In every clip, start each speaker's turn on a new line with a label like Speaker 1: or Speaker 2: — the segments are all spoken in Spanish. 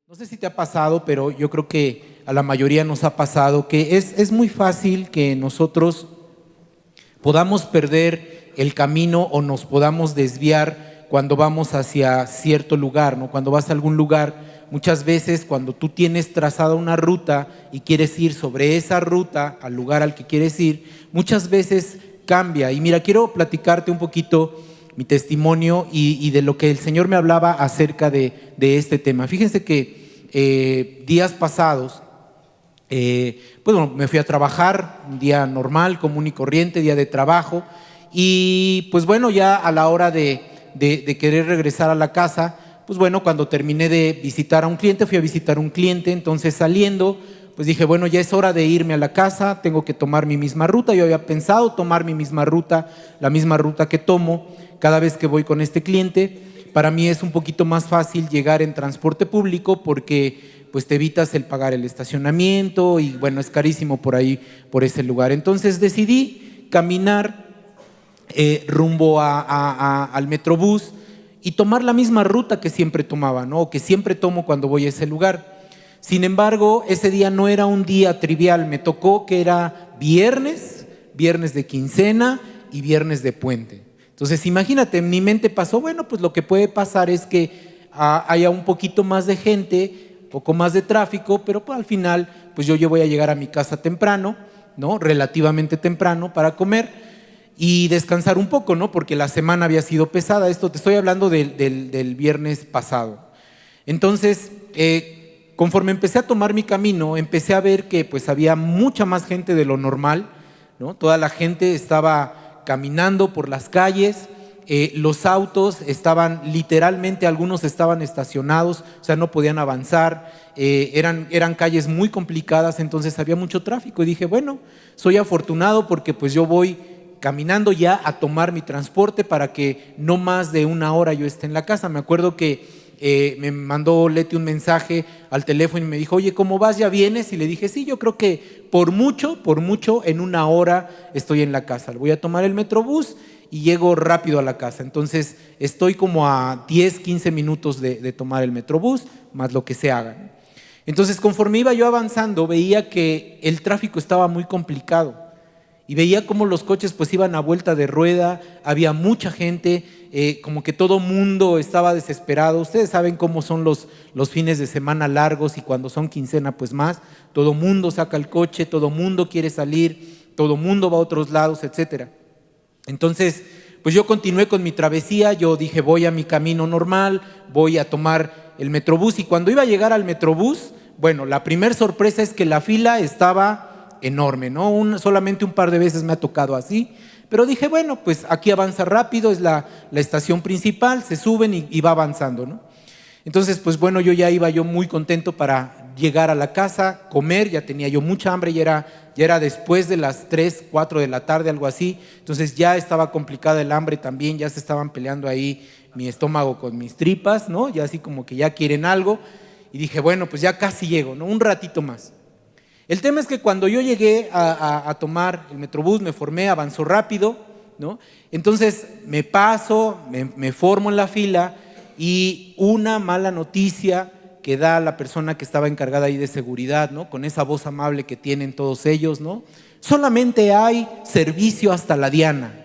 Speaker 1: No sé si te ha pasado, pero yo creo que a la mayoría nos ha pasado que es muy fácil que nosotros podamos perder el camino o nos podamos desviar cuando vamos hacia cierto lugar, ¿no? Cuando vas a algún lugar, muchas veces cuando tú tienes trazada una ruta y quieres ir sobre esa ruta al lugar al que quieres ir, muchas veces cambia. Y mira, quiero platicarte un poquito mi testimonio y de lo que el Señor me hablaba acerca de este tema. Fíjense que días pasados, pues bueno, me fui a trabajar, un día normal, común y corriente, día de trabajo, y pues bueno, ya a la hora de querer regresar a la casa, pues bueno, cuando terminé de visitar a un cliente, fui a visitar a un cliente, entonces saliendo, pues dije, bueno, ya es hora de irme a la casa, tengo que tomar mi misma ruta. Yo había pensado tomar mi misma ruta, la misma ruta que tomo cada vez que voy con este cliente. Para mí es un poquito más fácil llegar en transporte público porque pues te evitas el pagar el estacionamiento y bueno, es carísimo por ahí, por ese lugar. Entonces decidí caminar rumbo al Metrobús y tomar la misma ruta que siempre tomaba, ¿no? O que siempre tomo cuando voy a ese lugar. Sin embargo, ese día no era un día trivial, me tocó que era viernes de quincena y viernes de puente. Entonces imagínate, en mi mente pasó, bueno, pues lo que puede pasar es que haya un poquito más de gente, poco más de tráfico, pero pues al final pues yo voy a llegar a mi casa temprano, ¿no? Relativamente temprano para comer y descansar un poco, ¿no? Porque la semana había sido pesada. Esto te estoy hablando del viernes pasado. Entonces, conforme empecé a tomar mi camino, empecé a ver que pues había mucha más gente de lo normal, ¿no? Toda la gente estaba caminando por las calles, los autos estaban literalmente, algunos estaban estacionados, o sea, no podían avanzar, eran calles muy complicadas, entonces había mucho tráfico y dije, bueno, soy afortunado porque pues yo voy caminando ya a tomar mi transporte para que no más de una hora yo esté en la casa. Me acuerdo que me mandó Leti un mensaje al teléfono y me dijo, oye, ¿cómo vas? ¿Ya vienes? Y le dije, sí, yo creo que por mucho, en una hora estoy en la casa. Voy a tomar el Metrobús y llego rápido a la casa. Entonces estoy como a 10, 15 minutos de tomar el Metrobús, más lo que se haga. Entonces conforme iba yo avanzando, veía que el tráfico estaba muy complicado. Y veía cómo los coches pues iban a vuelta de rueda, había mucha gente, como que todo mundo estaba desesperado. Ustedes saben cómo son los fines de semana largos y cuando son quincena pues más. Todo mundo saca el coche, todo mundo quiere salir, todo mundo va a otros lados, etcétera. Entonces, pues yo continué con mi travesía, yo dije voy a mi camino normal, voy a tomar el Metrobús y cuando iba a llegar al Metrobús, bueno, la primer sorpresa es que la fila estaba enorme, ¿no? Solamente un par de veces me ha tocado así, pero dije, bueno, pues aquí avanza rápido, es la estación principal, se suben y va avanzando, ¿no? Entonces, pues bueno, yo ya iba yo muy contento para llegar a la casa, comer, ya tenía yo mucha hambre, ya era después de las 3, 4 de la tarde, algo así, entonces ya estaba complicada el hambre también, ya se estaban peleando ahí mi estómago con mis tripas, ¿no? Ya así como que ya quieren algo, y dije, bueno, pues ya casi llego, ¿no? Un ratito más. El tema es que cuando yo llegué a tomar el Metrobús, me formé, avanzó rápido, ¿no? Entonces me paso, me formo en la fila y una mala noticia que da la persona que estaba encargada ahí de seguridad, ¿no? Con esa voz amable que tienen todos ellos, ¿no? Solamente hay servicio hasta la Diana.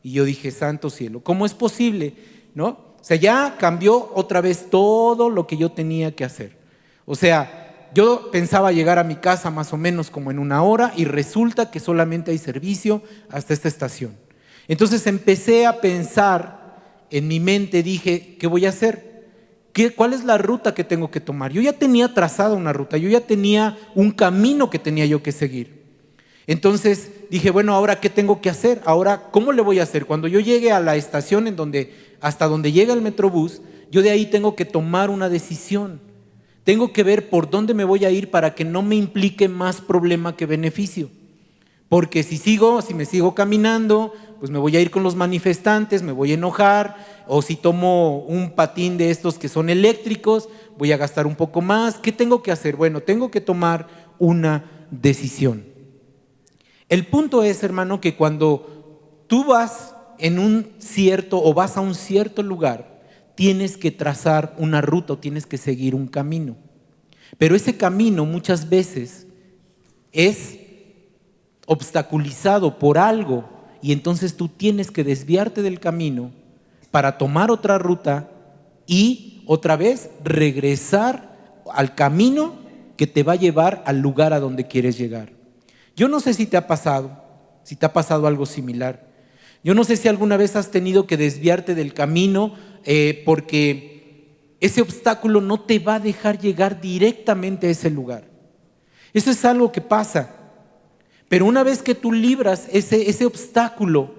Speaker 1: Y yo dije, santo cielo, ¿cómo es posible? ¿No? O sea, ya cambió otra vez todo lo que yo tenía que hacer. O sea, yo pensaba llegar a mi casa más o menos como en una hora y resulta que solamente hay servicio hasta esta estación. Entonces empecé a pensar en mi mente, dije, ¿qué voy a hacer? ¿Cuál es la ruta que tengo que tomar? Yo ya tenía trazada una ruta, yo ya tenía un camino que tenía yo que seguir. Entonces dije, bueno, ¿ahora qué tengo que hacer? Ahora, ¿cómo le voy a hacer? Cuando yo llegue a la estación hasta donde llega el Metrobús, yo de ahí tengo que tomar una decisión. Tengo que ver por dónde me voy a ir para que no me implique más problema que beneficio. Porque si me sigo caminando, pues me voy a ir con los manifestantes, me voy a enojar, o si tomo un patín de estos que son eléctricos, voy a gastar un poco más. ¿Qué tengo que hacer? Bueno, tengo que tomar una decisión. El punto es, hermano, que cuando tú vas en un cierto o vas a un cierto lugar, tienes que trazar una ruta o tienes que seguir un camino. Pero ese camino muchas veces es obstaculizado por algo y entonces tú tienes que desviarte del camino para tomar otra ruta y otra vez regresar al camino que te va a llevar al lugar a donde quieres llegar. Yo no sé si te ha pasado algo similar. Yo no sé si alguna vez has tenido que desviarte del camino porque ese obstáculo no te va a dejar llegar directamente a ese lugar. Eso es algo que pasa. Pero una vez que tú libras ese obstáculo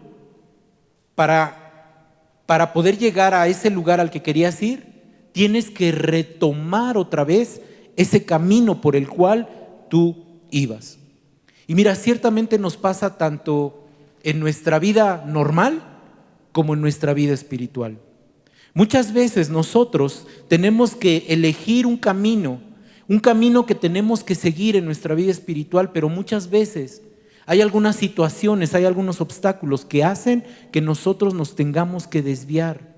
Speaker 1: para poder llegar a ese lugar al que querías ir, tienes que retomar otra vez ese camino por el cual tú ibas. Y mira, ciertamente nos pasa tanto en nuestra vida normal como en nuestra vida espiritual. Muchas veces nosotros tenemos que elegir un camino que tenemos que seguir en nuestra vida espiritual, pero muchas veces hay algunas situaciones, hay algunos obstáculos que hacen que nosotros nos tengamos que desviar.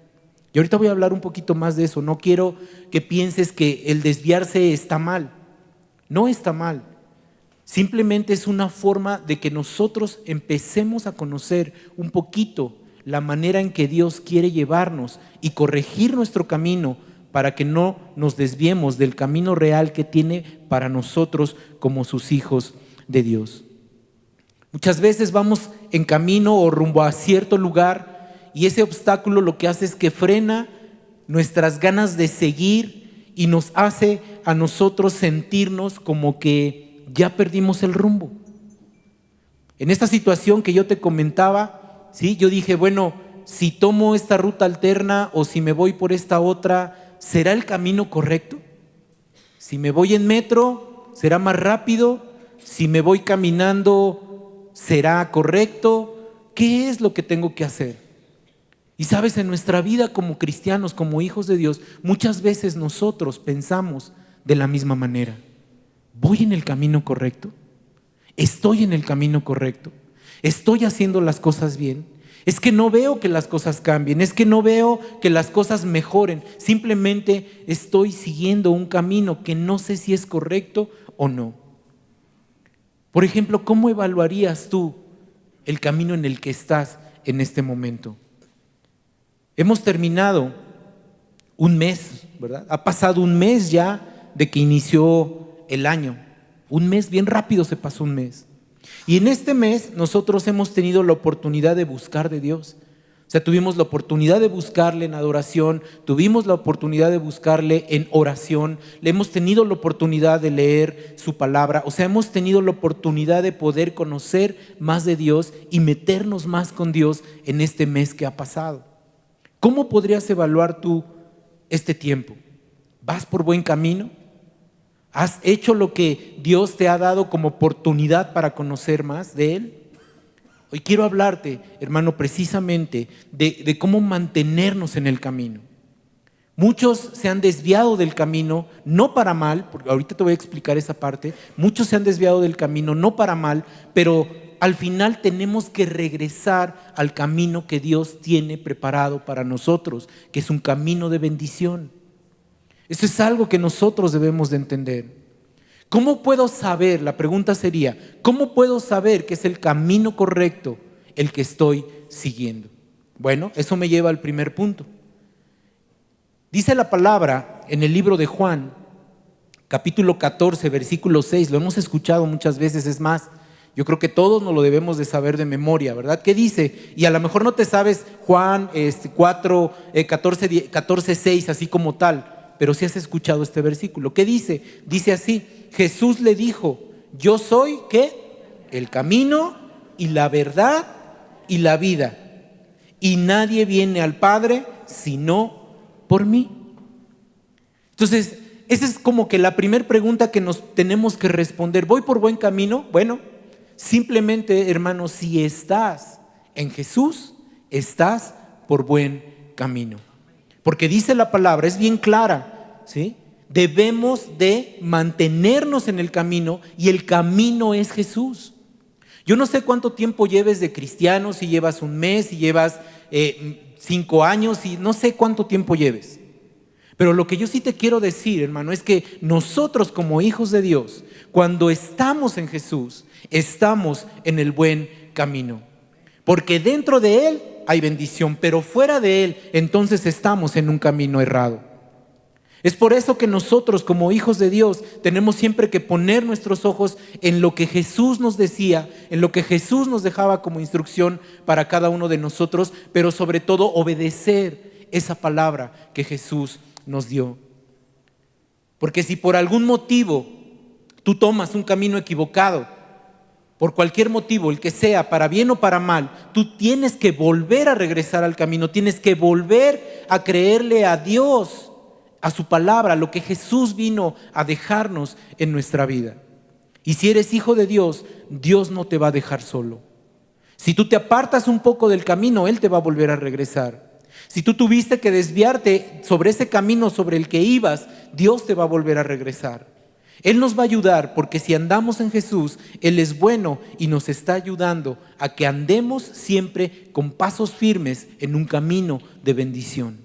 Speaker 1: Y ahorita voy a hablar un poquito más de eso. No quiero que pienses que el desviarse está mal. No está mal. Simplemente es una forma de que nosotros empecemos a conocer un poquito la manera en que Dios quiere llevarnos y corregir nuestro camino para que no nos desviemos del camino real que tiene para nosotros como sus hijos de Dios. Muchas veces vamos en camino o rumbo a cierto lugar y ese obstáculo lo que hace es que frena nuestras ganas de seguir y nos hace a nosotros sentirnos como que ya perdimos el rumbo. En esta situación que yo te comentaba, ¿sí? Yo dije, bueno, si tomo esta ruta alterna o si me voy por esta otra, ¿será el camino correcto? Si me voy en metro, ¿será más rápido? Si me voy caminando, ¿será correcto? ¿Qué es lo que tengo que hacer? Y sabes, en nuestra vida como cristianos, como hijos de Dios, muchas veces nosotros pensamos de la misma manera. ¿Voy en el camino correcto? ¿Estoy en el camino correcto? ¿Estoy haciendo las cosas bien? Es que no veo que las cosas cambien, es que no veo que las cosas mejoren. Simplemente estoy siguiendo un camino que no sé si es correcto o no. Por ejemplo, ¿cómo evaluarías tú el camino en el que estás en este momento? Hemos terminado un mes, ¿verdad? Ha pasado un mes ya de que inició el año. Un mes, bien rápido se pasó un mes. Y en este mes nosotros hemos tenido la oportunidad de buscar de Dios. O sea, tuvimos la oportunidad de buscarle en adoración, tuvimos la oportunidad de buscarle en oración, le hemos tenido la oportunidad de leer su palabra. O sea, hemos tenido la oportunidad de poder conocer más de Dios y meternos más con Dios en este mes que ha pasado. ¿Cómo podrías evaluar tú este tiempo? ¿Vas por buen camino? ¿Has hecho lo que Dios te ha dado como oportunidad para conocer más de Él? Hoy quiero hablarte, hermano, precisamente de cómo mantenernos en el camino. Muchos se han desviado del camino, no para mal, porque ahorita te voy a explicar esa parte. Muchos se han desviado del camino, no para mal, pero al final tenemos que regresar al camino que Dios tiene preparado para nosotros, que es un camino de bendición. Eso es algo que nosotros debemos de entender. ¿Cómo puedo saber? La pregunta sería, ¿cómo puedo saber que es el camino correcto el que estoy siguiendo? Bueno, eso me lleva al primer punto. Dice la palabra en el libro de Juan, capítulo 14, versículo 6, lo hemos escuchado muchas veces, es más, yo creo que todos nos lo debemos de saber de memoria, ¿verdad? ¿Qué dice? Y a lo mejor no te sabes Juan 14, 6, así como tal, pero sí has escuchado este versículo. ¿Qué dice? Dice así, Jesús le dijo, yo soy, ¿qué? El camino y la verdad y la vida. Y nadie viene al Padre sino por mí. Entonces, esa es como que la primera pregunta que nos tenemos que responder. ¿Voy por buen camino? Bueno, simplemente, hermano, si estás en Jesús, estás por buen camino. Porque dice la palabra, es bien clara, ¿sí? Debemos de mantenernos en el camino y el camino es Jesús. Yo no sé cuánto tiempo lleves de cristiano, si llevas un mes, si llevas 5 años y no sé cuánto tiempo lleves. Pero lo que yo sí te quiero decir, hermano, es que nosotros como hijos de Dios, cuando estamos en Jesús, estamos en el buen camino. Porque dentro de Él hay bendición, pero fuera de Él, entonces estamos en un camino errado. Es por eso que nosotros como hijos de Dios tenemos siempre que poner nuestros ojos en lo que Jesús nos decía, en lo que Jesús nos dejaba como instrucción para cada uno de nosotros, pero sobre todo obedecer esa palabra que Jesús nos dio. Porque si por algún motivo tú tomas un camino equivocado, por cualquier motivo, el que sea, para bien o para mal, tú tienes que volver a regresar al camino, tienes que volver a creerle a Dios, a su palabra, a lo que Jesús vino a dejarnos en nuestra vida. Y si eres hijo de Dios, Dios no te va a dejar solo. Si tú te apartas un poco del camino, Él te va a volver a regresar. Si tú tuviste que desviarte sobre ese camino sobre el que ibas, Dios te va a volver a regresar. Él nos va a ayudar porque si andamos en Jesús, Él es bueno y nos está ayudando a que andemos siempre con pasos firmes en un camino de bendición.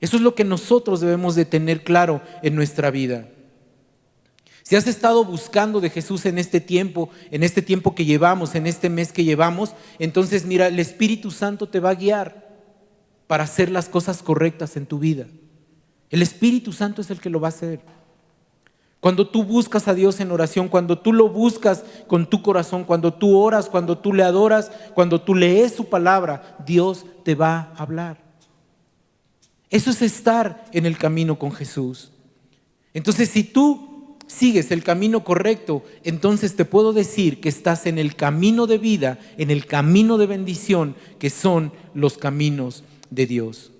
Speaker 1: Eso es lo que nosotros debemos de tener claro en nuestra vida. Si has estado buscando de Jesús en este tiempo que llevamos, en este mes que llevamos, entonces mira, el Espíritu Santo te va a guiar para hacer las cosas correctas en tu vida. El Espíritu Santo es el que lo va a hacer. Cuando tú buscas a Dios en oración, cuando tú lo buscas con tu corazón, cuando tú oras, cuando tú le adoras, cuando tú lees su palabra, Dios te va a hablar. Eso es estar en el camino con Jesús. Entonces, si tú sigues el camino correcto, entonces te puedo decir que estás en el camino de vida, en el camino de bendición, que son los caminos de Dios.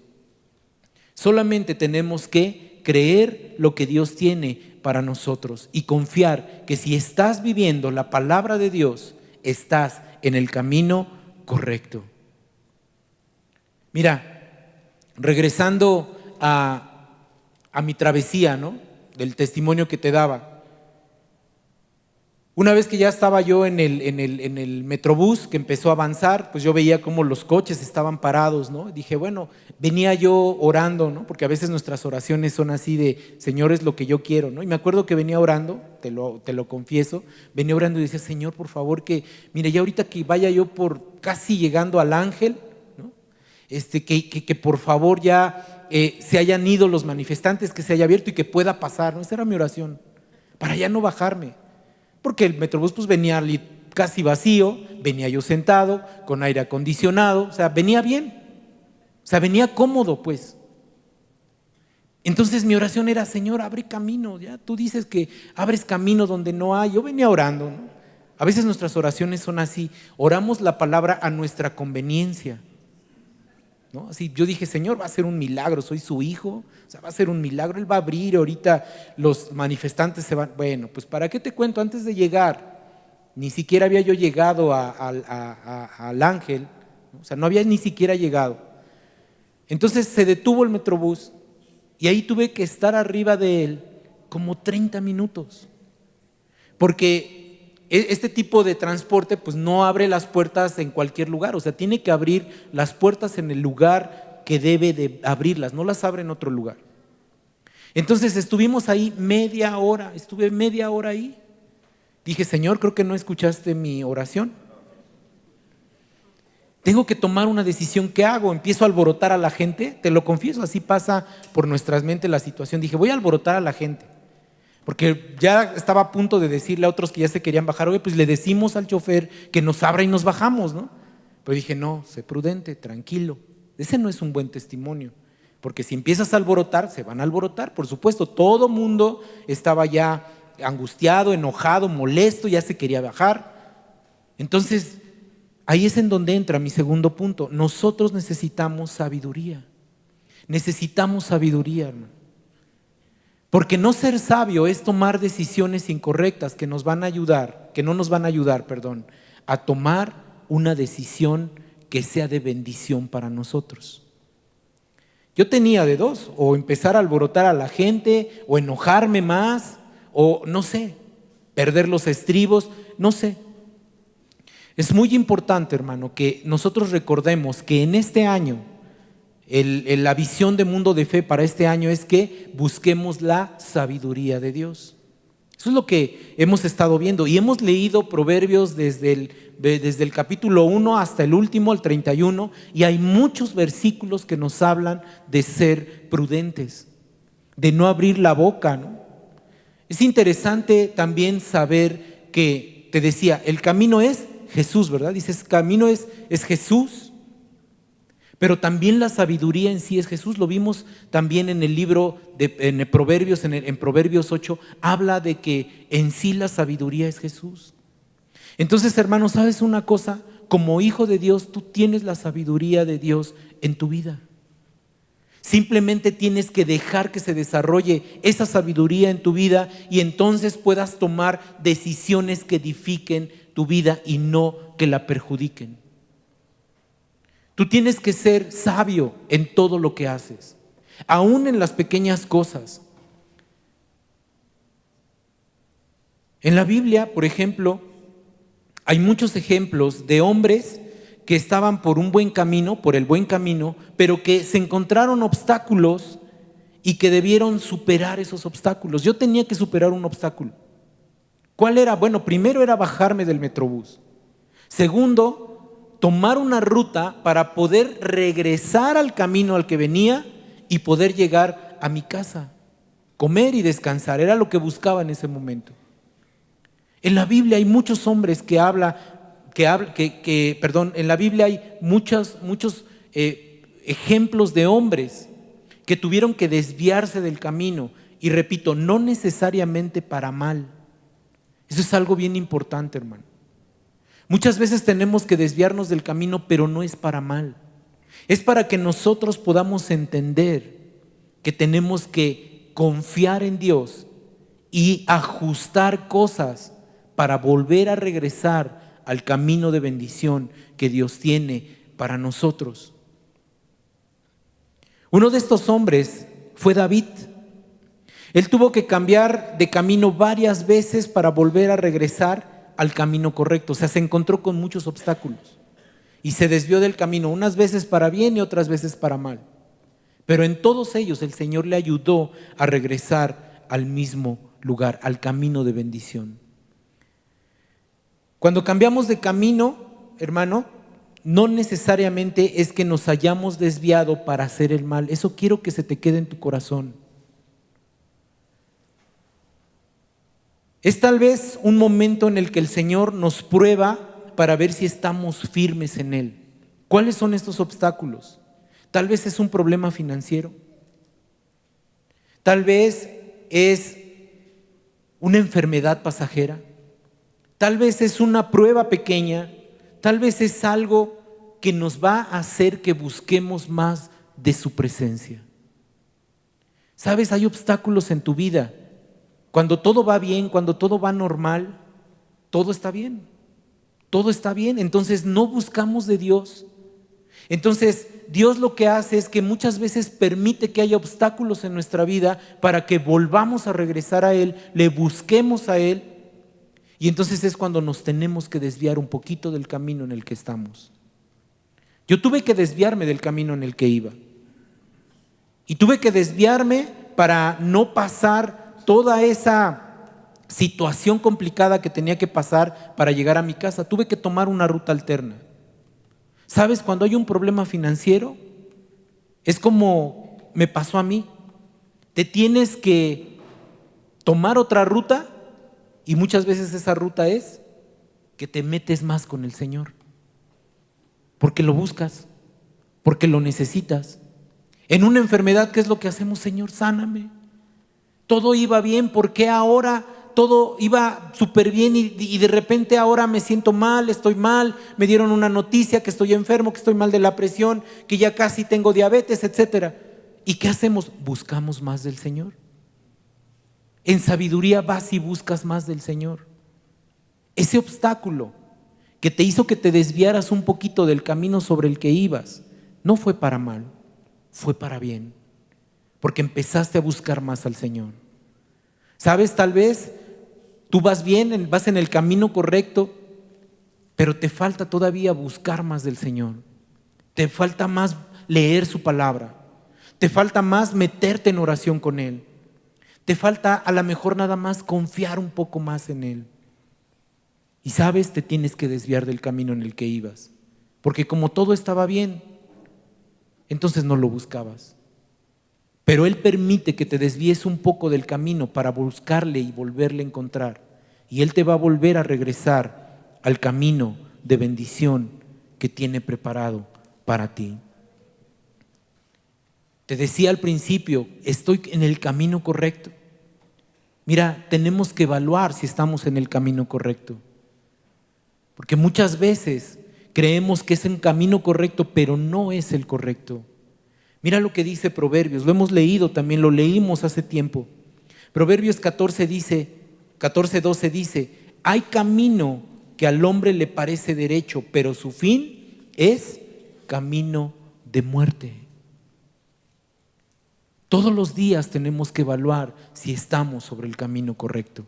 Speaker 1: Solamente tenemos que creer lo que Dios tiene para nosotros y confiar que si estás viviendo la palabra de Dios, estás en el camino correcto. Mira, regresando a mi travesía, ¿no? Del testimonio que te daba. Una vez que ya estaba yo en el Metrobús, que empezó a avanzar, pues yo veía cómo los coches estaban parados, ¿no? Dije, bueno, venía yo orando, ¿no? Porque a veces nuestras oraciones son así de, Señor, es lo que yo quiero, ¿no? Y me acuerdo que venía orando, te lo confieso, venía orando y decía, Señor, por favor, que, mire, ya ahorita que vaya yo por casi llegando al Ángel, ¿no? Que por favor ya se hayan ido los manifestantes, que se haya abierto y que pueda pasar, ¿no? Esa era mi oración, para ya no bajarme. Porque el Metrobús pues venía casi vacío, venía yo sentado, con aire acondicionado, o sea, venía bien, o sea, venía cómodo pues. Entonces mi oración era, Señor, abre camino, ya tú dices que abres camino donde no hay. Yo venía orando, ¿no? A veces nuestras oraciones son así, oramos la palabra a nuestra conveniencia, ¿no? Así yo dije, Señor, va a ser un milagro, soy su hijo, o sea, va a ser un milagro, Él va a abrir, ahorita los manifestantes se van. Bueno, pues ¿para qué te cuento? Antes de llegar, ni siquiera había yo llegado al Ángel, ¿no? O sea, no había ni siquiera llegado. Entonces se detuvo el Metrobús y ahí tuve que estar arriba de él como 30 minutos, porque este tipo de transporte pues no abre las puertas en cualquier lugar, o sea, tiene que abrir las puertas en el lugar que debe de abrirlas, no las abre en otro lugar. Entonces estuvimos ahí estuve media hora ahí. Dije, Señor, creo que no escuchaste mi oración. Tengo que tomar una decisión, ¿qué hago? ¿Empiezo a alborotar a la gente? Te lo confieso, así pasa por nuestras mentes la situación. Dije, voy a alborotar a la gente. Porque ya estaba a punto de decirle a otros que ya se querían bajar, oye, pues le decimos al chofer que nos abra y nos bajamos, ¿no? Pero dije, no, sé prudente, tranquilo. Ese no es un buen testimonio, porque si empiezas a alborotar, se van a alborotar, por supuesto. Todo mundo estaba ya angustiado, enojado, molesto, ya se quería bajar. Entonces, ahí es en donde entra mi segundo punto. Nosotros necesitamos sabiduría. Necesitamos sabiduría, hermano. Porque no ser sabio es tomar decisiones incorrectas que no nos van a ayudar, a tomar una decisión que sea de bendición para nosotros. Yo tenía de dos, o empezar a alborotar a la gente, o enojarme más, o no sé, perder los estribos, no sé. Es muy importante, hermano, que nosotros recordemos que en este año La visión de Mundo de Fe para este año es que busquemos la sabiduría de Dios. Eso es lo que hemos estado viendo y hemos leído Proverbios desde el capítulo 1 hasta el último, el 31, y hay muchos versículos que nos hablan de ser prudentes, de no abrir la boca, ¿no? Es interesante también saber que, te decía, el camino es Jesús, ¿verdad? Dices, camino es Jesús. Pero también la sabiduría en sí es Jesús. Lo vimos también en el libro en Proverbios, en Proverbios 8, habla de que en sí la sabiduría es Jesús. Entonces, hermanos, ¿sabes una cosa? Como hijo de Dios, tú tienes la sabiduría de Dios en tu vida. Simplemente tienes que dejar que se desarrolle esa sabiduría en tu vida y entonces puedas tomar decisiones que edifiquen tu vida y no que la perjudiquen. Tú tienes que ser sabio en todo lo que haces, aún en las pequeñas cosas. En la Biblia, por ejemplo, hay muchos ejemplos de hombres que estaban por el buen camino, pero que se encontraron obstáculos y que debieron superar esos obstáculos. Yo tenía que superar un obstáculo. ¿Cuál era? Bueno, primero era bajarme del Metrobús. Segundo, tomar una ruta para poder regresar al camino al que venía y poder llegar a mi casa, comer y descansar. Era lo que buscaba en ese momento. En la Biblia hay muchos hombres en la Biblia hay muchos ejemplos de hombres que tuvieron que desviarse del camino. Y repito, no necesariamente para mal. Eso es algo bien importante, hermano. Muchas veces tenemos que desviarnos del camino, pero no es para mal. Es para que nosotros podamos entender que tenemos que confiar en Dios y ajustar cosas para volver a regresar al camino de bendición que Dios tiene para nosotros. Uno de estos hombres fue David. Él tuvo que cambiar de camino varias veces para volver a regresar al camino correcto. O sea, se encontró con muchos obstáculos y se desvió del camino, unas veces para bien y otras veces para mal. Pero en todos ellos el Señor le ayudó a regresar al mismo lugar, al camino de bendición. Cuando cambiamos de camino, hermano, no necesariamente es que nos hayamos desviado para hacer el mal. Eso quiero que se te quede en tu corazón. Es tal vez un momento en el que el Señor nos prueba para ver si estamos firmes en Él. ¿Cuáles son estos obstáculos? Tal vez es un problema financiero. Tal vez es una enfermedad pasajera. Tal vez es una prueba pequeña. Tal vez es algo que nos va a hacer que busquemos más de su presencia. ¿Sabes? Hay obstáculos en tu vida. Cuando todo va bien, cuando todo va normal, todo está bien. Todo está bien. Entonces no buscamos de Dios. Entonces Dios lo que hace es que muchas veces permite que haya obstáculos en nuestra vida para que volvamos a regresar a Él, le busquemos a Él. Y entonces es cuando nos tenemos que desviar un poquito del camino en el que estamos. Yo tuve que desviarme del camino en el que iba. Y tuve que desviarme para no pasar toda esa situación complicada que tenía que pasar para llegar a mi casa. Tuve que tomar una ruta alterna. ¿Sabes? Cuando hay un problema financiero, es como me pasó a mí. Te tienes que tomar otra ruta y muchas veces esa ruta es que te metes más con el Señor. Porque lo buscas, porque lo necesitas. En una enfermedad, ¿qué es lo que hacemos? Señor, sáname. Todo iba bien, ¿por qué ahora todo iba súper bien y de repente ahora me siento mal, estoy mal, me dieron una noticia que estoy enfermo, que estoy mal de la presión, que ya casi tengo diabetes, etcétera? ¿Y qué hacemos? Buscamos más del Señor. En sabiduría vas y buscas más del Señor. Ese obstáculo que te hizo que te desviaras un poquito del camino sobre el que ibas, no fue para mal, fue para bien, porque empezaste a buscar más al Señor. ¿Sabes? Tal vez tú vas bien, vas en el camino correcto, pero te falta todavía buscar más del Señor. Te falta más leer su palabra. Te falta más meterte en oración con Él. Te falta a lo mejor nada más confiar un poco más en Él. Y sabes, te tienes que desviar del camino en el que ibas. Porque como todo estaba bien, entonces no lo buscabas. Pero Él permite que te desvíes un poco del camino para buscarle y volverle a encontrar. Y Él te va a volver a regresar al camino de bendición que tiene preparado para ti. Te decía al principio, estoy en el camino correcto. Mira, tenemos que evaluar si estamos en el camino correcto. Porque muchas veces creemos que es un camino correcto, pero no es el correcto. Mira lo que dice Proverbios, lo hemos leído también, lo leímos hace tiempo. Proverbios 14:12 dice, hay camino que al hombre le parece derecho, pero su fin es camino de muerte. Todos los días tenemos que evaluar si estamos sobre el camino correcto.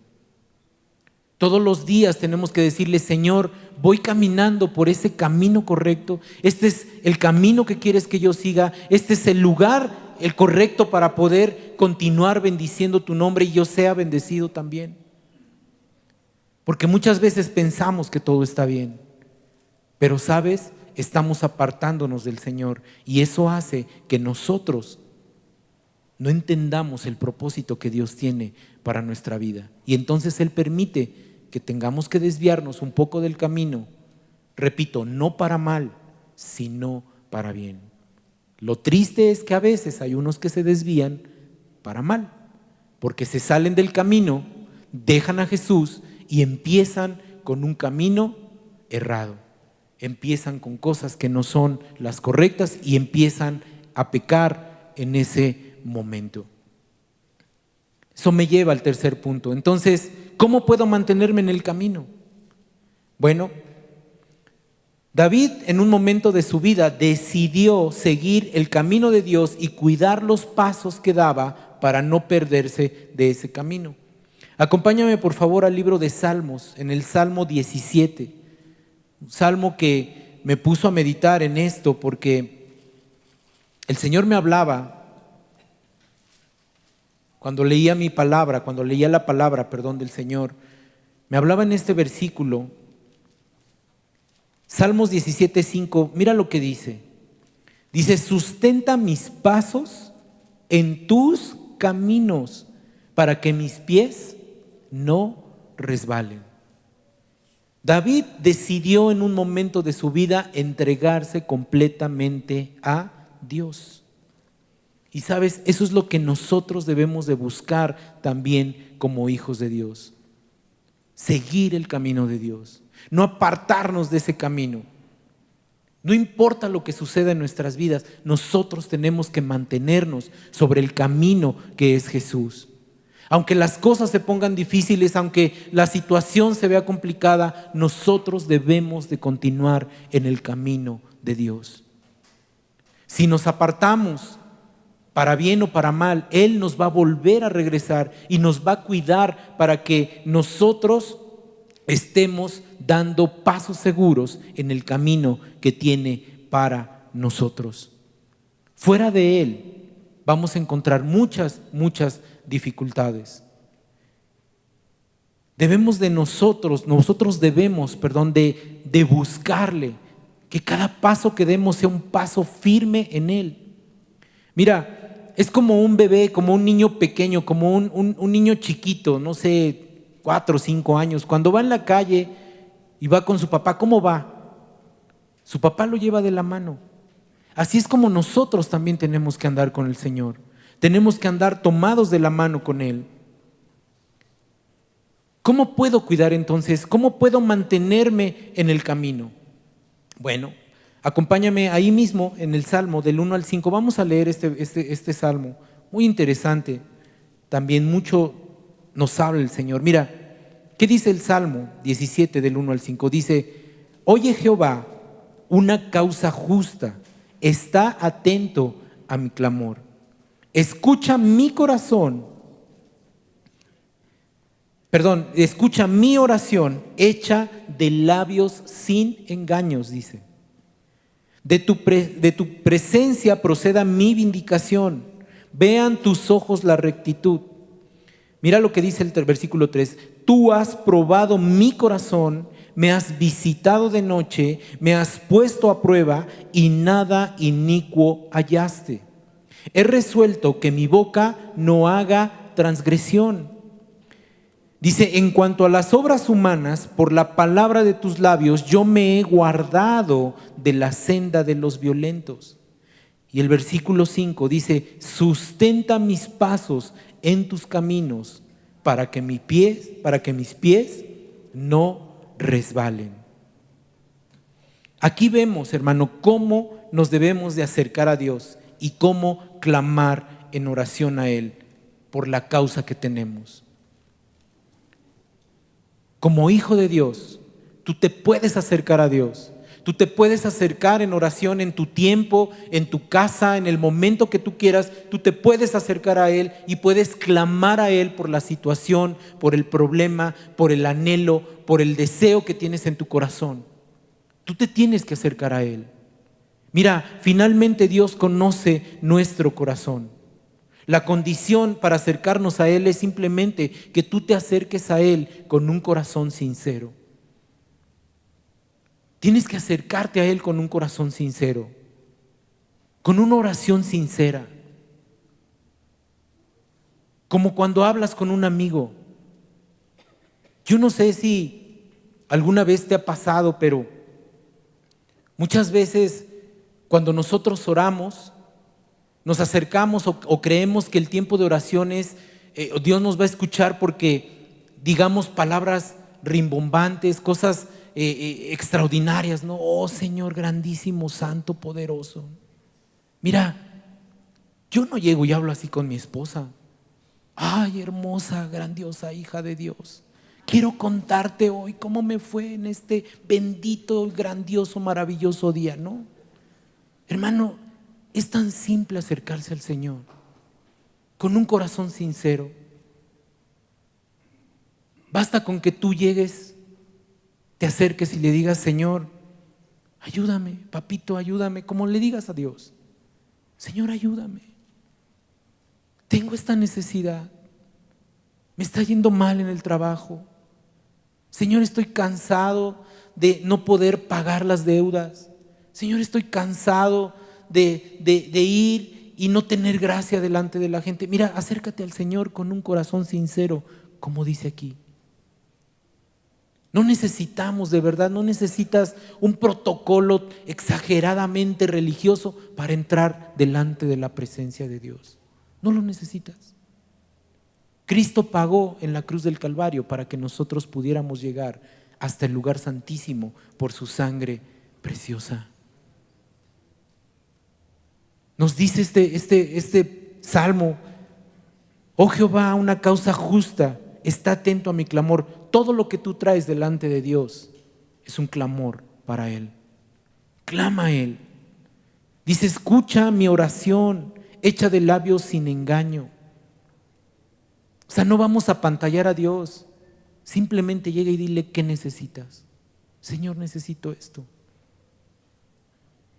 Speaker 1: Todos los días tenemos que decirle, Señor, voy caminando por ese camino correcto. Este es el camino que quieres que yo siga. Este es el lugar, el correcto para poder continuar bendiciendo tu nombre y yo sea bendecido también. Porque muchas veces pensamos que todo está bien, pero sabes, estamos apartándonos del Señor y eso hace que nosotros no entendamos el propósito que Dios tiene para nuestra vida. Y entonces Él permite que tengamos que desviarnos un poco del camino, repito, no para mal, sino para bien. Lo triste es que a veces hay unos que se desvían para mal, porque se salen del camino, dejan a Jesús y empiezan con un camino errado. Empiezan con cosas que no son las correctas y empiezan a pecar en ese momento. Eso me lleva al tercer punto. Entonces, ¿cómo puedo mantenerme en el camino? Bueno, David en un momento de su vida decidió seguir el camino de Dios y cuidar los pasos que daba para no perderse de ese camino. Acompáñame por favor al libro de Salmos, en el Salmo 17, un salmo que me puso a meditar en esto porque el Señor me hablaba cuando leía la palabra del Señor, me hablaba en este versículo, Salmos 17:5, mira lo que dice. Dice, sustenta mis pasos en tus caminos para que mis pies no resbalen. David decidió en un momento de su vida entregarse completamente a Dios. Y sabes, eso es lo que nosotros debemos de buscar también como hijos de Dios. Seguir el camino de Dios, no apartarnos de ese camino. No importa lo que suceda en nuestras vidas, nosotros tenemos que mantenernos sobre el camino que es Jesús. Aunque las cosas se pongan difíciles, aunque la situación se vea complicada, nosotros debemos de continuar en el camino de Dios. Si nos apartamos, para bien o para mal, Él nos va a volver a regresar y nos va a cuidar para que nosotros estemos dando pasos seguros en el camino que tiene para nosotros. Fuera de Él vamos a encontrar muchas dificultades. Nosotros debemos de buscarle, que cada paso que demos sea un paso firme en Él. Mira, es como un bebé, como un niño pequeño, como un niño chiquito, no sé, 4 o 5 años. Cuando va en la calle y va con su papá, ¿cómo va? Su papá lo lleva de la mano. Así es como nosotros también tenemos que andar con el Señor. Tenemos que andar tomados de la mano con Él. ¿Cómo puedo cuidar entonces? ¿Cómo puedo mantenerme en el camino? Bueno, acompáñame ahí mismo en el Salmo del 1 al 5. Vamos a leer este Salmo, muy interesante. También mucho nos habla el Señor. Mira, ¿qué dice el Salmo 17 del 1 al 5? Dice, oye Jehová, una causa justa, está atento a mi clamor. Escucha mi oración hecha de labios sin engaños, dice. De tu presencia proceda mi vindicación. Vean tus ojos la rectitud. Mira lo que dice el versículo 3. Tú has probado mi corazón, me has visitado de noche, me has puesto a prueba y nada inicuo hallaste. He resuelto que mi boca no haga transgresión. Dice, en cuanto a las obras humanas, por la palabra de tus labios, yo me he guardado de la senda de los violentos. Y el versículo 5 dice, sustenta mis pasos en tus caminos para que mis pies no resbalen. Aquí vemos, hermano, cómo nos debemos de acercar a Dios y cómo clamar en oración a Él por la causa que tenemos. Como hijo de Dios, tú te puedes acercar a Dios. Tú te puedes acercar en oración en tu tiempo, en tu casa, en el momento que tú quieras. Tú te puedes acercar a Él y puedes clamar a Él por la situación, por el problema, por el anhelo, por el deseo que tienes en tu corazón. Tú te tienes que acercar a Él. Mira, finalmente Dios conoce nuestro corazón. La condición para acercarnos a Él es simplemente que tú te acerques a Él con un corazón sincero. Tienes que acercarte a Él con un corazón sincero, con una oración sincera. Como cuando hablas con un amigo. Yo no sé si alguna vez te ha pasado, pero muchas veces cuando nosotros oramos, nos acercamos o creemos que el tiempo de oración es, Dios nos va a escuchar porque digamos palabras rimbombantes, cosas extraordinarias, ¿no? Oh Señor grandísimo, santo, poderoso. Mira, yo no llego y hablo así con mi esposa. Ay, hermosa, grandiosa hija de Dios, quiero contarte hoy cómo me fue en este bendito, grandioso, maravilloso día. No, hermano, es tan simple acercarse al Señor con un corazón sincero. Basta con que tú llegues, te acerques y le digas, Señor, ayúdame, papito, ayúdame, como le digas a Dios, Señor, ayúdame. Tengo esta necesidad, me está yendo mal en el trabajo. Señor, estoy cansado de no poder pagar las deudas. Señor, estoy cansado de ir y no tener gracia delante de la gente. Mira, acércate al Señor con un corazón sincero, como dice aquí. No necesitamos, de verdad, no necesitas un protocolo exageradamente religioso para entrar delante de la presencia de Dios. No lo necesitas. Cristo pagó en la cruz del Calvario para que nosotros pudiéramos llegar hasta el lugar santísimo por su sangre preciosa. Nos dice este salmo: oh Jehová, una causa justa, está atento a mi clamor. Todo lo que tú traes delante de Dios es un clamor para Él. Clama a Él. Dice, escucha mi oración, hecha de labios sin engaño. O sea, no vamos a apantallar a Dios. Simplemente llega y dile, ¿qué necesitas? Señor, necesito esto.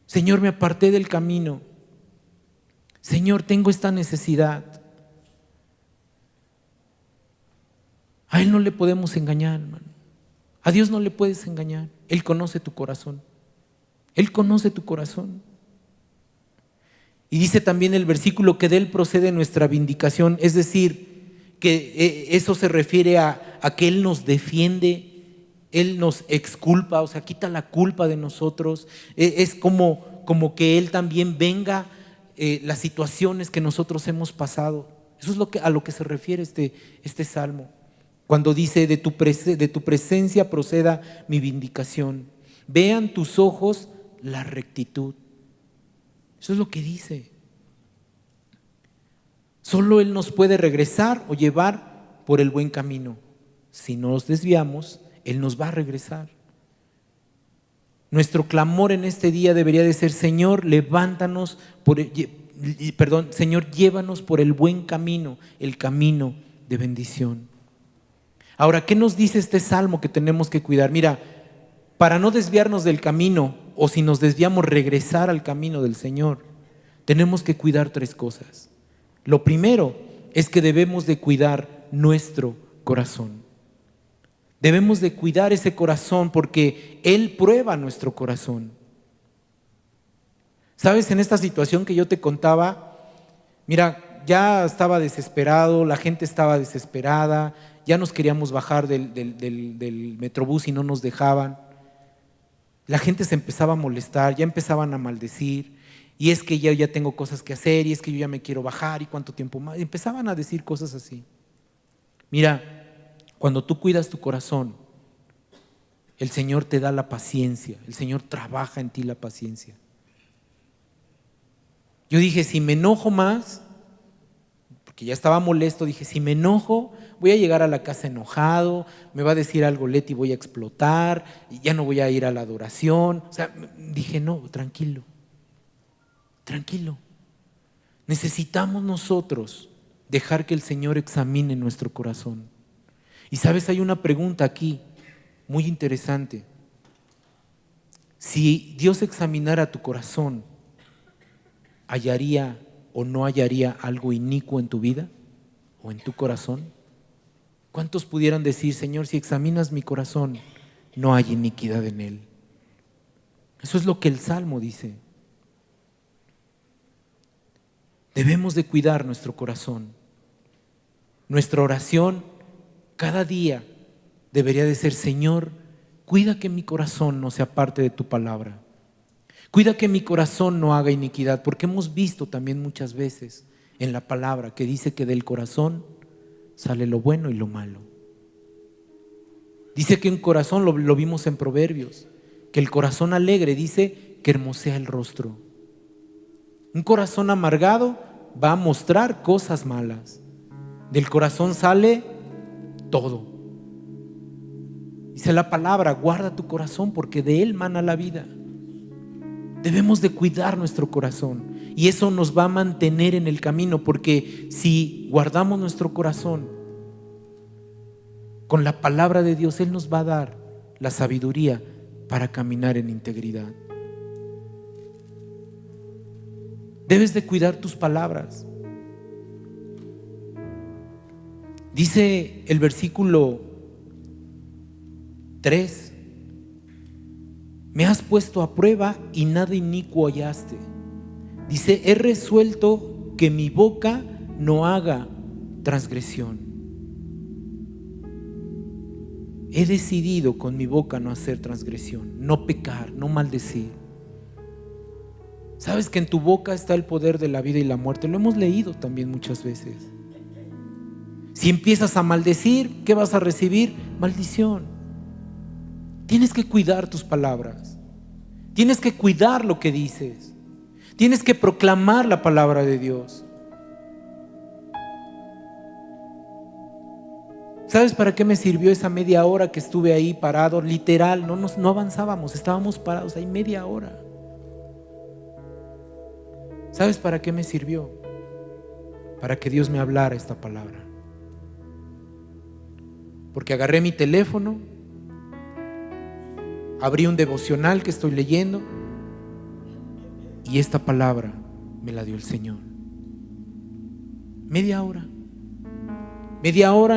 Speaker 1: Señor, me aparté del camino. Señor, tengo esta necesidad. A Él no le podemos engañar, hermano. A Dios no le puedes engañar. Él conoce tu corazón. Él conoce tu corazón. Y dice también el versículo que de Él procede nuestra vindicación, es decir, que eso se refiere a que Él nos defiende, Él nos exculpa, o sea, quita la culpa de nosotros. Es como que Él también venga las situaciones que nosotros hemos pasado. Eso es a lo que se refiere este salmo. Cuando dice, de tu presencia proceda mi vindicación. Vean tus ojos la rectitud. Eso es lo que dice. Solo Él nos puede regresar o llevar por el buen camino. Si nos desviamos, Él nos va a regresar. Nuestro clamor en este día debería de ser, Señor, Señor, llévanos por el buen camino, el camino de bendición. Ahora, ¿qué nos dice este salmo que tenemos que cuidar? Mira, para no desviarnos del camino, o si nos desviamos, regresar al camino del Señor, tenemos que cuidar 3 cosas. Lo primero es que debemos de cuidar nuestro corazón. Debemos de cuidar ese corazón porque Él prueba nuestro corazón. ¿Sabes? En esta situación que yo te contaba, mira, ya estaba desesperado, la gente estaba desesperada, ya nos queríamos bajar del Metrobús y no nos dejaban. La gente se empezaba a molestar, ya empezaban a maldecir, y es que ya tengo cosas que hacer, y es que yo ya me quiero bajar, y cuánto tiempo más. Empezaban a decir cosas así. Mira, cuando tú cuidas tu corazón, el Señor te da la paciencia, el Señor trabaja en ti la paciencia. Yo dije, si me enojo más, porque ya estaba molesto, dije, si me enojo, voy a llegar a la casa enojado, me va a decir algo Leti, voy a explotar, y ya no voy a ir a la adoración. O sea, dije, no, tranquilo, tranquilo. Necesitamos nosotros dejar que el Señor examine nuestro corazón. Y sabes, hay una pregunta aquí muy interesante. Si Dios examinara tu corazón, ¿hallaría o no hallaría algo inicuo en tu vida o en tu corazón? ¿Cuántos pudieran decir, Señor, si examinas mi corazón, no hay iniquidad en él? Eso es lo que el Salmo dice. Debemos de cuidar nuestro corazón. Nuestra oración cada día debería de ser, Señor, cuida que mi corazón no se aparte de tu palabra. Cuida que mi corazón no haga iniquidad, porque hemos visto también muchas veces en la palabra que dice que del corazón sale lo bueno y lo malo. Dice que un corazón, lo vimos en Proverbios, que el corazón alegre dice que hermosea el rostro. Un corazón amargado va a mostrar cosas malas. Del corazón sale todo. Dice la palabra, guarda tu corazón porque de él mana la vida. Debemos de cuidar nuestro corazón y eso nos va a mantener en el camino, porque si guardamos nuestro corazón con la palabra de Dios, Él nos va a dar la sabiduría para caminar en integridad. Debes de cuidar tus palabras. Dice el versículo 3: me has puesto a prueba y nada inicuo hallaste. Dice, he resuelto que mi boca no haga transgresión. He decidido con mi boca no hacer transgresión, no pecar, no maldecir. Sabes que en tu boca está el poder de la vida y la muerte. Lo hemos leído también muchas veces. Si empiezas a maldecir, ¿qué vas a recibir? Maldición. Tienes que cuidar tus palabras. Tienes que cuidar lo que dices. Tienes que proclamar la palabra de Dios. ¿Sabes para qué me sirvió esa media hora que estuve ahí parado? Literal, no avanzábamos, estábamos parados ahí media hora. ¿Sabes para qué me sirvió? Para que Dios me hablara esta palabra. Porque agarré mi teléfono, abrí un devocional que estoy leyendo y esta palabra me la dio el Señor. Media hora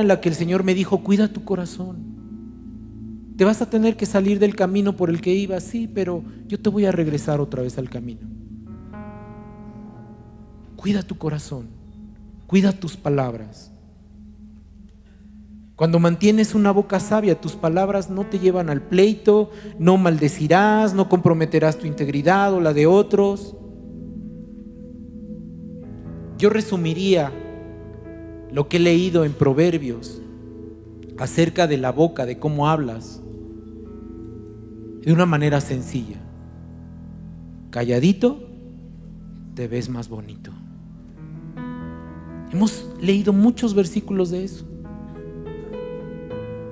Speaker 1: en la que el Señor me dijo, cuida tu corazón. Te vas a tener que salir del camino por el que ibas, sí, pero yo te voy a regresar otra vez al camino. Cuida tu corazón, cuida tus palabras. Cuando mantienes una boca sabia, tus palabras no te llevan al pleito, no maldecirás, no comprometerás tu integridad o la de otros. Yo resumiría lo que he leído en Proverbios acerca de la boca, de cómo hablas, de una manera sencilla. Calladito, te ves más bonito. Hemos leído muchos versículos de eso.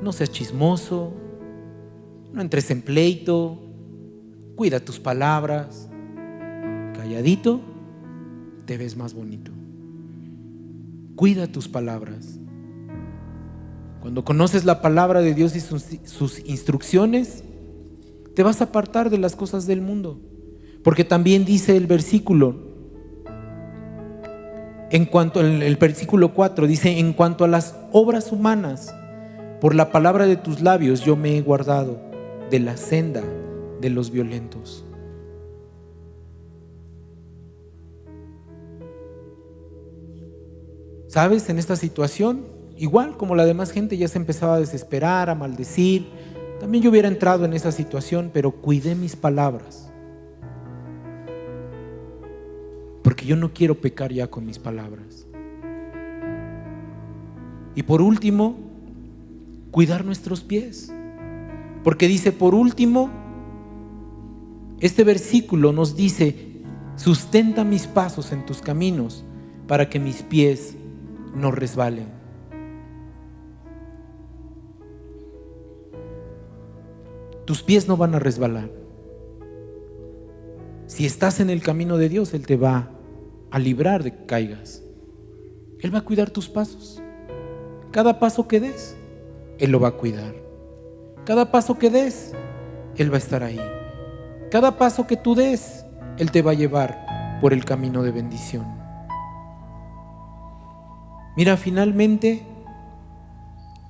Speaker 1: No seas chismoso, no entres en pleito, cuida tus palabras. Calladito, te ves más bonito. Cuida tus palabras. Cuando conoces la palabra de Dios y sus instrucciones, te vas a apartar de las cosas del mundo. Porque también dice el versículo, el versículo 4 dice: en cuanto a las obras humanas, por la palabra de tus labios yo me he guardado de la senda de los violentos. ¿Sabes? En esta situación, igual como la demás gente, ya se empezaba a desesperar, a maldecir. También yo hubiera entrado en esa situación, pero cuidé mis palabras, porque yo no quiero pecar ya con mis palabras. Y por último, cuidar nuestros pies, porque dice, por último, este versículo nos dice: sustenta mis pasos en tus caminos, para que mis pies no resbalen. Tus pies no van a resbalar. Si estás en el camino de Dios, Él te va a librar de que caigas. Él va a cuidar tus pasos. Cada paso que des, Él lo va a cuidar. Cada paso que des, Él va a estar ahí. Cada paso que tú des, Él te va a llevar por el camino de bendición. Mira, finalmente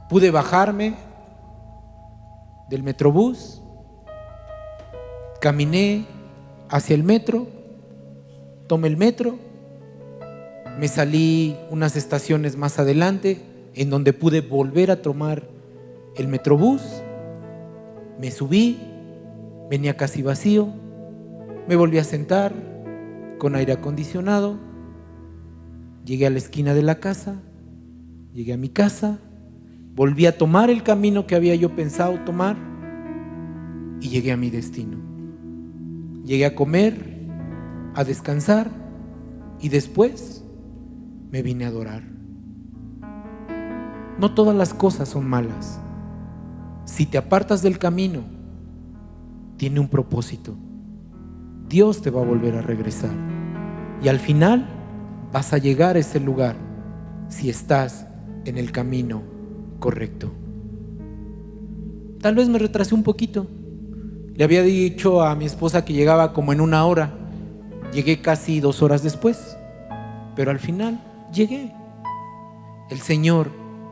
Speaker 1: pude bajarme del metrobús, caminé hacia el metro, tomé el metro, me salí unas estaciones más adelante, en donde pude volver a tomar el metrobús, me subí, venía casi vacío, me volví a sentar con aire acondicionado, llegué a la esquina de la casa, llegué a mi casa, volví a tomar el camino que había yo pensado tomar y llegué a mi destino. Llegué a comer, a descansar y después me vine a adorar. No todas las cosas son malas. Si te apartas del camino, tiene un propósito. Dios te va a volver a regresar y al final vas a llegar a ese lugar si estás en el camino correcto. Tal vez me retrasé un poquito. Le había dicho a mi esposa que llegaba como en 1 hora. Llegué casi 2 horas después, pero al final llegué. El Señor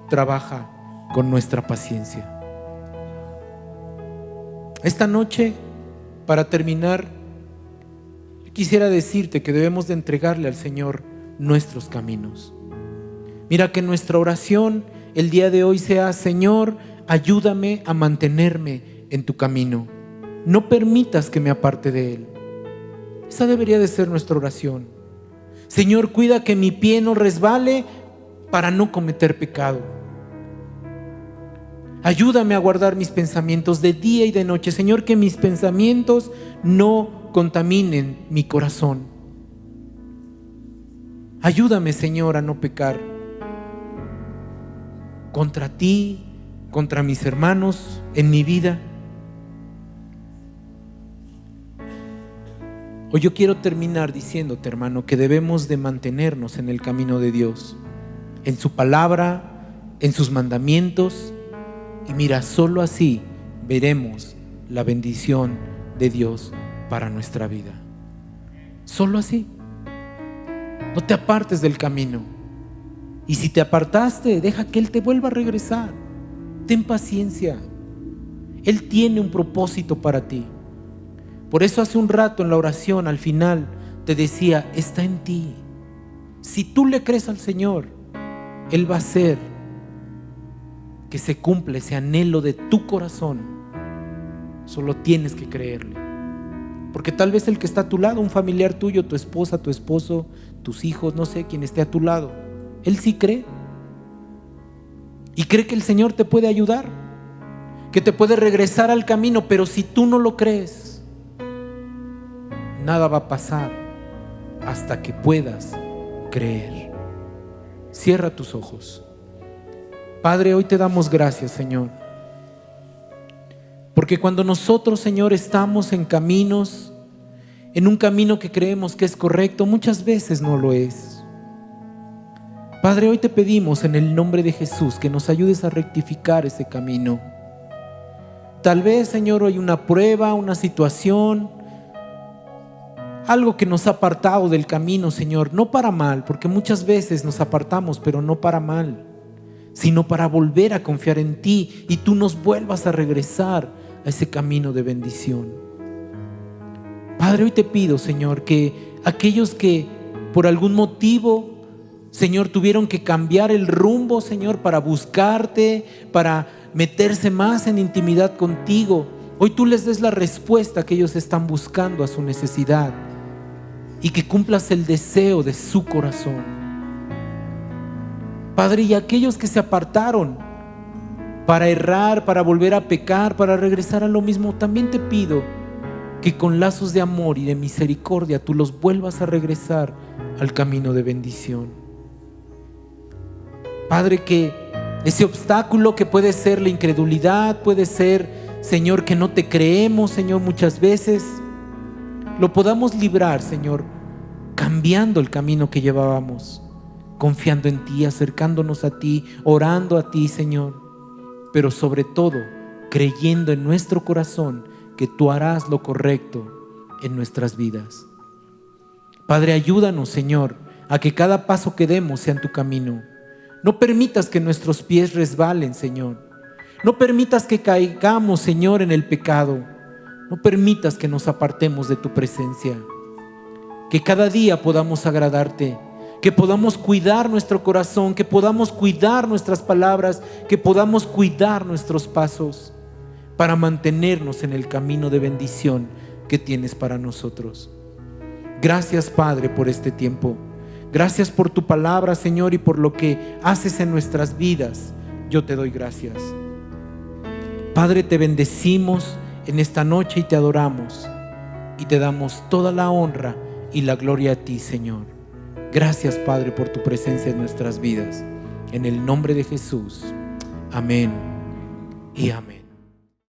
Speaker 1: trabaja con nuestra paciencia. Esta noche, para terminar, quisiera decirte que debemos de entregarle al Señor nuestros caminos. Mira, que nuestra oración el día de hoy sea: Señor, ayúdame a mantenerme en tu camino. No permitas que me aparte de él. Esa debería de ser nuestra oración. Señor, cuida que mi pie no resbale para no cometer pecado. Ayúdame a guardar mis pensamientos de día y de noche. Señor, que mis pensamientos no contaminen mi corazón. Ayúdame, Señor, a no pecar contra ti, contra mis hermanos en mi vida. Hoy yo quiero terminar diciéndote, hermano, que debemos de mantenernos en el camino de Dios, en su palabra, en sus mandamientos. Y mira, solo así veremos la bendición de Dios para nuestra vida. Solo así. No te apartes del camino. Y si te apartaste, deja que Él te vuelva a regresar. Ten paciencia. Él tiene un propósito para ti. Por eso hace un rato en la oración, al final, te decía: está en ti. Si tú le crees al Señor, Él va a hacer que se cumpla ese anhelo de tu corazón. Solo tienes que creerle. Porque tal vez el que está a tu lado, un familiar tuyo, tu esposa, tu esposo, tus hijos, no sé, quien esté a tu lado, él sí cree. Y cree que el Señor te puede ayudar, que te puede regresar al camino. Pero si tú no lo crees, nada va a pasar hasta que puedas creer. Cierra tus ojos. Padre, hoy te damos gracias, Señor, porque cuando nosotros, Señor, estamos en caminos, en un camino que creemos que es correcto, muchas veces no lo es. Padre, hoy te pedimos en el nombre de Jesús que nos ayudes a rectificar ese camino. Tal vez, Señor, hay una prueba, una situación, algo que nos ha apartado del camino, Señor, no para mal, porque muchas veces nos apartamos, pero no para mal, sino para volver a confiar en ti y tú nos vuelvas a regresar a ese camino de bendición. Padre, hoy te pido, Señor, que aquellos que por algún motivo, Señor, tuvieron que cambiar el rumbo, Señor, para buscarte, para meterse más en intimidad contigo, hoy tú les des la respuesta que ellos están buscando a su necesidad y que cumplas el deseo de su corazón. Padre, y aquellos que se apartaron para errar, para volver a pecar, para regresar a lo mismo, también te pido que con lazos de amor y de misericordia tú los vuelvas a regresar al camino de bendición. Padre, que ese obstáculo que puede ser la incredulidad, puede ser, Señor, que no te creemos, Señor, muchas veces, lo podamos librar, Señor, cambiando el camino que llevábamos, confiando en ti, acercándonos a ti, orando a ti, Señor, pero sobre todo creyendo en nuestro corazón que tú harás lo correcto en nuestras vidas. Padre, ayúdanos, Señor, a que cada paso que demos sea en tu camino. No permitas que nuestros pies resbalen, Señor. No permitas que caigamos, Señor, en el pecado. No permitas que nos apartemos de tu presencia. Que cada día podamos agradarte, que podamos cuidar nuestro corazón, que podamos cuidar nuestras palabras, que podamos cuidar nuestros pasos para mantenernos en el camino de bendición que tienes para nosotros. Gracias, Padre, por este tiempo. Gracias por tu palabra, Señor, y por lo que haces en nuestras vidas. Yo te doy gracias. Padre, te bendecimos en esta noche y te adoramos y te damos toda la honra y la gloria a ti, Señor. Gracias, Padre, por tu presencia en nuestras vidas. En el nombre de Jesús. Amén y amén.